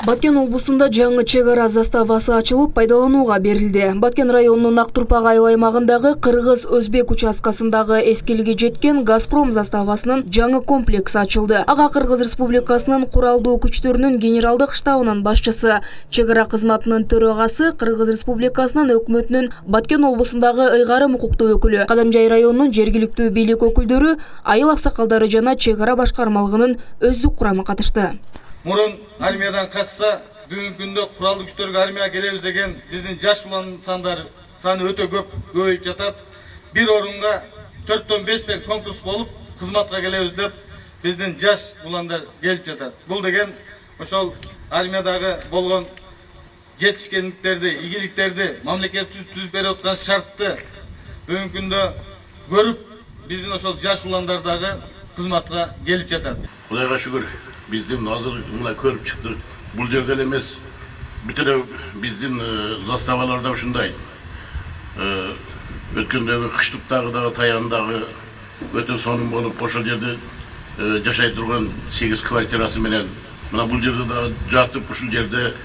Баткен облусунда жаңы чек ара заставасы ачылып пайдаланууга берилди. Баткен районунун Актурпак айыл аймагындагы кыргыз-өзбек участкасындагы эскилиги жеткен Газпром заставасынын жаңы комплекси ачылды. Ага Кыргыз Республикасынын куралдуу күчтөрүнүн генералдык штабынын башчысы, чек ара кызматынын төрагасы, Кыргыз Республикасынын өкмөтүнүн Баткен облусундагы ыйгарым укуктуу өкүлү, Кадамжай районунун жергиликтүү бийлик өкүлдөрү, айыл аксакалдары жана чек ара башкармалыгынын өздүк курамы катышты. Мурун армиядан качса, бүгүнкү күндө куралдуу күчтөргө армияга келебиз деген биздин жаш уландын саны өтө көбөйүп жатат. Бир орунга 4-5 конкурс болуп, кызматка келебиз деп биздин жаш уландар келип жатат. Бул деген ошол армиядагы болгон жетишкендиктерди, ийгиликтерди, мамлекет түзүп берип аткан шартты бүгүнкү күндө көрүп, биздин ошол жаш уландар дагы кызматка келип жатат. Кудайга шүгүр. Биздин азыр мына көрүп чыктык. Бул жерде эмес, бүтүн биздин заставаларда ушундай. Өткөндөгү кыштыктагы дагы таягындагы өтө сонун болуп, ошол жерде жашай турган 8 квартирасы менен мына бул жерде да жатып, ушул жерде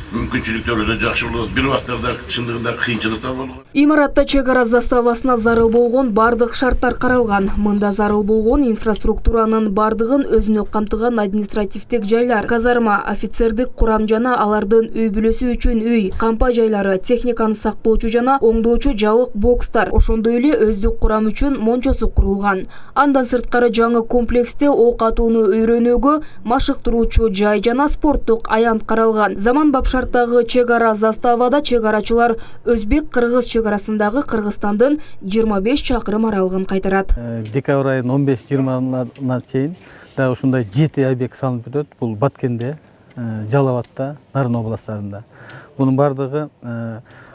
мүмкүнчүлүктөр өтө жакшы болот. Бир убактарда чындыгында кыйынчылыктар болгон. Имаратта чек ара заставасына зарыл болгон бардык шарттар каралган. Мында зарыл болгон инфраструктуранын бардыгын өзүнө камтыган административдик жайлар, казарма, офицердик курам жана алардын үй бүлөсү үчүн үй, кампа жайлары, техниканы сактоочу жана оңдоочу жабык бокстар, ошондой эле өздүк курам үчүн мончосу курулган. Андан сырткары жаңы комплексте ок атууну үйрөнүүгө машыктыруучу жай жана спорттук аянт каралган. Заманбап шарттагы чек ара заставада чек арачылар Өзбек-Кыргыз чек арасындагы Кыргызстандын 25 чакырым аралыгын кайтарат. Декабрь айынын 15-20 чейин да ушундай 7 объект салынып өтөт. Бул Баткенде, Жалал-Абадта, Нарын областарында. Бунун бардыгы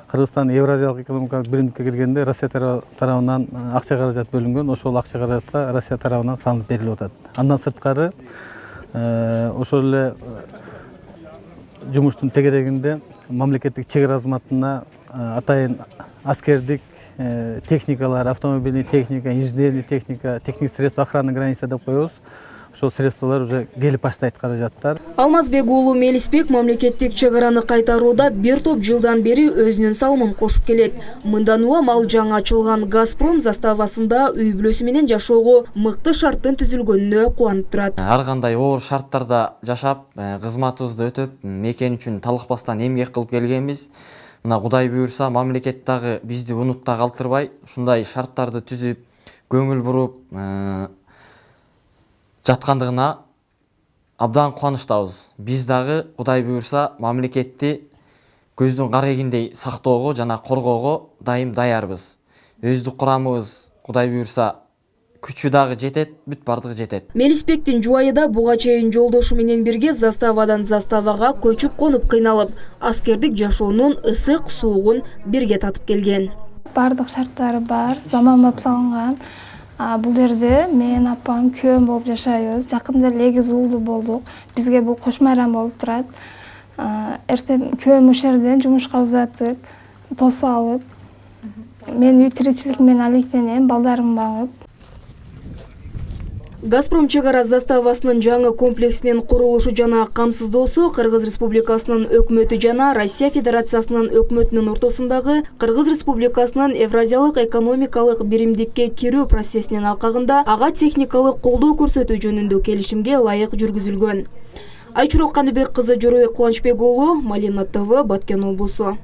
Кыргызстан Евразиялык экономикалык биримдикке киргенде Россия тарабынан акча каражат бөлүнгөн. Ошол акча каражатка Россия тарабынан салынып берилип атат. Андан сырткары ошол эле жумуштун тегерегинде мамлекеттик чек ара кызматына атайын аскердик техникалар, автомобильный техника, инженерный техника, техник средства охраны границы деп коебуз. Ошол средстволор уже келип баштайт каражаттар. Алмазбек уулу Мелисбек мамлекеттик чек араны кайтарууда бир топ жылдан бери өзүнүн салымын кошуп келет. Мындан улам ал жаңы ачылган Газпром заставасында үй бүлөсү менен жашоого мыкты шарттын түзүлгөнүнө кубанып турат. Ар кандай оор шарттарда жашап, кызматыбызды өтөп, мекен үчүн талыкпастан эмгек кылып келгенбиз. Мына Кудай буйрса, мамлекет дагы бизди унутта калтырбай, ушундай шарттарды түзүп, көңүл буруп жаткандыгына абдан кубанычтабыз. Биз дагы Кудай буйрса мамлекетти көздүн карегиндей сактоого жана коргоого дайым даярбыз. Өздүк курамыбыз Кудай буйрса күчү дагы жетет, бүт бардыгы жетет. Мелисбектин жубайы да буга чейин жолдошу менен бирге заставадан заставага көчүп конуп кыйналып, аскердик жашоонун ысык суугун бирге татып келген. Бардык шарттары бар, заманбап салынган. Бул жерде мен апам күйөөм болуп жашайбыз. Жакында эле 8 уулду болдук. Бизге бул кош майрам болуп турат. Эртең күйөөм ошол жерден жумушка узатып, тосуп алып, мен үй тиричилик менен алектенем, балдарымды багып. Газпром чек ара заставасынын жаңы комплексинин курулушу жана камсыздоосу Кыргыз Республикасынын өкмөтү жана Россия Федерациясынын өкмөтүнүн ортосундагы Кыргыз Республикасынын Евразиялык экономикалык биримдикке кирүү процессинин алкагында ага техникалык колдоо көрсөтүү жөнүндө келишимге ылайык жүргүзүлгөн. Айчурок Каныбек кызы Жорубек Кубанычбек уулу, Малина ТВ, Баткен облусу.